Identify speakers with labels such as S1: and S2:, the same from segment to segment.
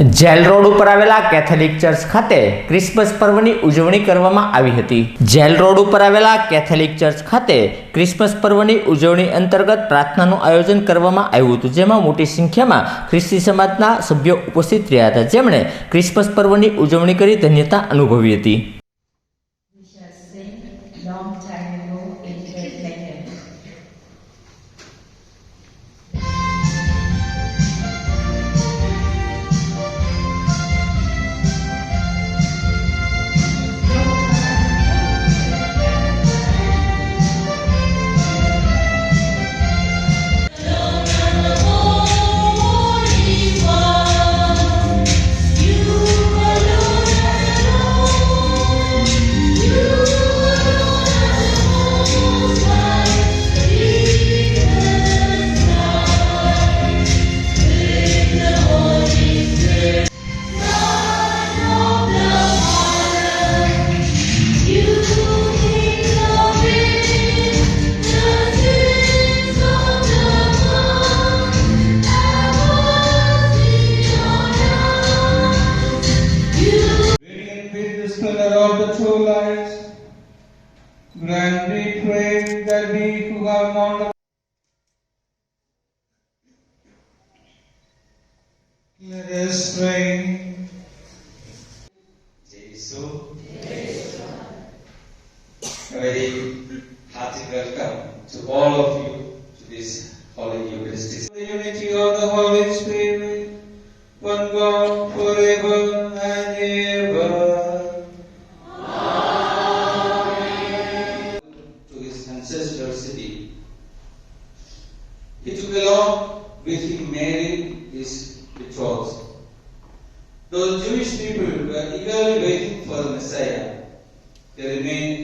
S1: Jail road ઉપર આવેલા Catholic church ખાતે ક્રિસમસ પર્વની ઉજવણી કરવામાં આવી હતી. જેલ રોડ ઉપર આવેલા કેથોલિક ચર્ચ ખાતે ક્રિસમસ પર્વની ઉજવણી અંતર્ગત પ્રાર્થનાનું આયોજન કરવામાં આવ્યું હતું, જેમાં મોટી સંખ્યામાં ખ્રિસ્તી સમાજના સભ્યો ઉપસ્થિત રહ્યા હતા, જેમણે ક્રિસમસ પર્વની ઉજવણી કરી ધન્યતા અનુભવી હતી.
S2: Of the true light, grant we pray that we who have known the let us pray.
S3: Jesus, a very hearty welcome to all of you to this Holy Eucharistic.
S2: The unity of the Holy Spirit, one God forever and ever.
S3: Ancestral city. He took along with him Mary, his betrothed. Those Jewish people were eagerly waiting for the Messiah. They remained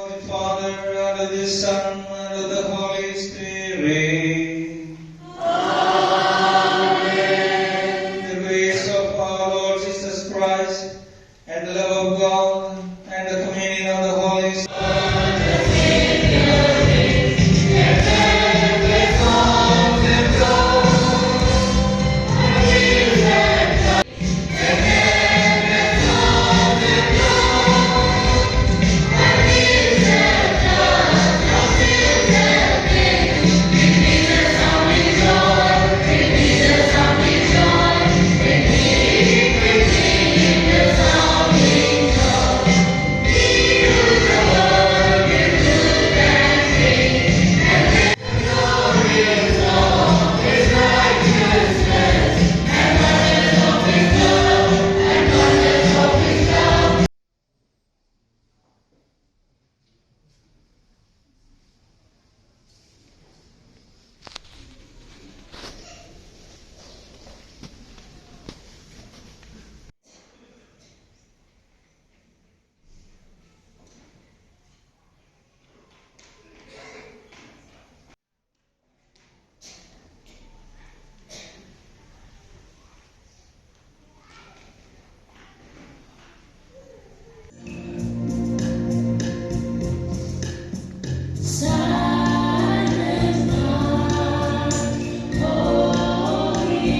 S2: of the Father, and of the Son, and of the Holy Spirit. Amen. The grace of our Lord Jesus Christ, and the love of God, and the communion of the Holy Spirit.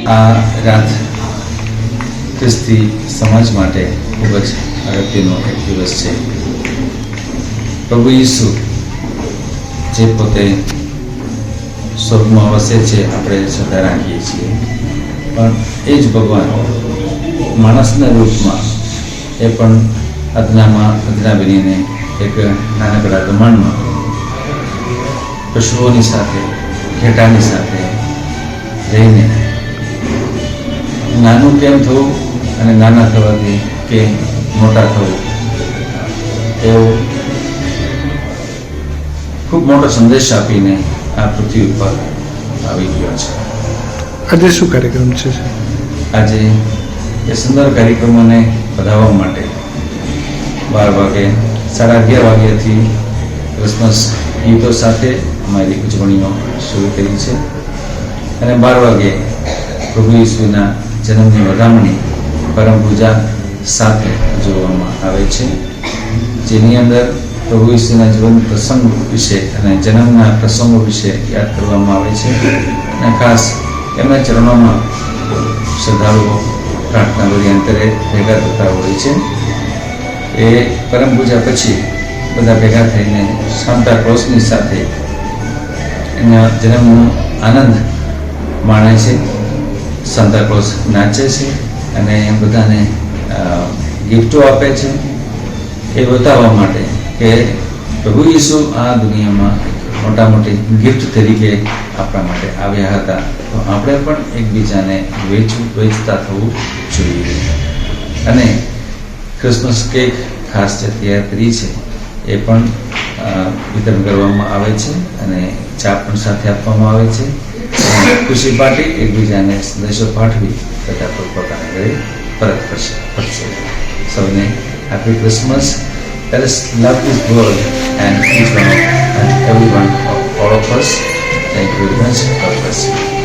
S4: આ રાત ખ્રિસ્તી સમાજ માટે ખૂબ જ અગત્યનો એક દિવસ છે. પ્રભુ ઈસુ જે પોતે સ્વર્ગમાં વસે છે, આપણે શ્રદ્ધા રાખીએ છીએ, પણ એ જ ભગવાન માણસના રૂપમાં એ પણ અદના બનીને એક નાનકડા દમણમાં પશુઓની સાથે, ઘેટાની સાથે રહીને નાનું કેમ થવું અને નાના થવાથી કેમ મોટા થવું એવું ખૂબ મોટો સંદેશ આપીને આ પૃથ્વી ઉપર આવી ગયો છે.
S5: આજે શું કાર્યક્રમ છે?
S4: આજે એ સુંદર કાર્યક્રમોને વધારવા માટે 12 વાગે 11:30 વાગ્યાથી ક્રિસમસ ગીતો સાથે અમારી ઉજવણીઓ શરૂ કરી છે અને 12 વાગે પ્રભુ ઈસુના જન્મની વધામણી પરમ પૂજા સાથે ઉજવવામાં આવે છે, જેની અંદર પ્રભુ ઈસુના જીવન પ્રસંગ વિશે અને જન્મના પ્રસંગો વિશે યાદ કરવામાં આવે છે અને ખાસ એમના ચરણોમાં શ્રદ્ધાળુઓ પ્રાર્થના ભરી અંતરે ભેગા થતા હોય છે. એ પરમ પૂજા પછી બધા ભેગા થઈને સાન્તા ક્લોઝની સાથે એના જન્મનો આનંદ માણે છે. સાન્તા ક્લોઝ નાચે છે અને બધાને ગિફ્ટો આપે છે, એ બતાવવા માટે કે પ્રભુ ઈસુ આ દુનિયામાં મોટા મોટી ગિફ્ટ તરીકે આપણા માટે આવ્યા હતા, તો આપણે પણ એકબીજાને વેચતા થવું જોઈએ. અને ક્રિસમસ કેક ખાસ જે તૈયાર કરી છે એ પણ વિતરણ કરવામાં આવે છે અને ચા પણ સાથે આપવામાં આવે છે. ખુશી પાર્ટી એકબીજાને સંદેશો પાઠવી તથા પોતપોતાના ઘરે પરત ફરશે. સૌને happy Christmas. Let us love this world and each one and every one of all of us. Thank you very much. God bless you.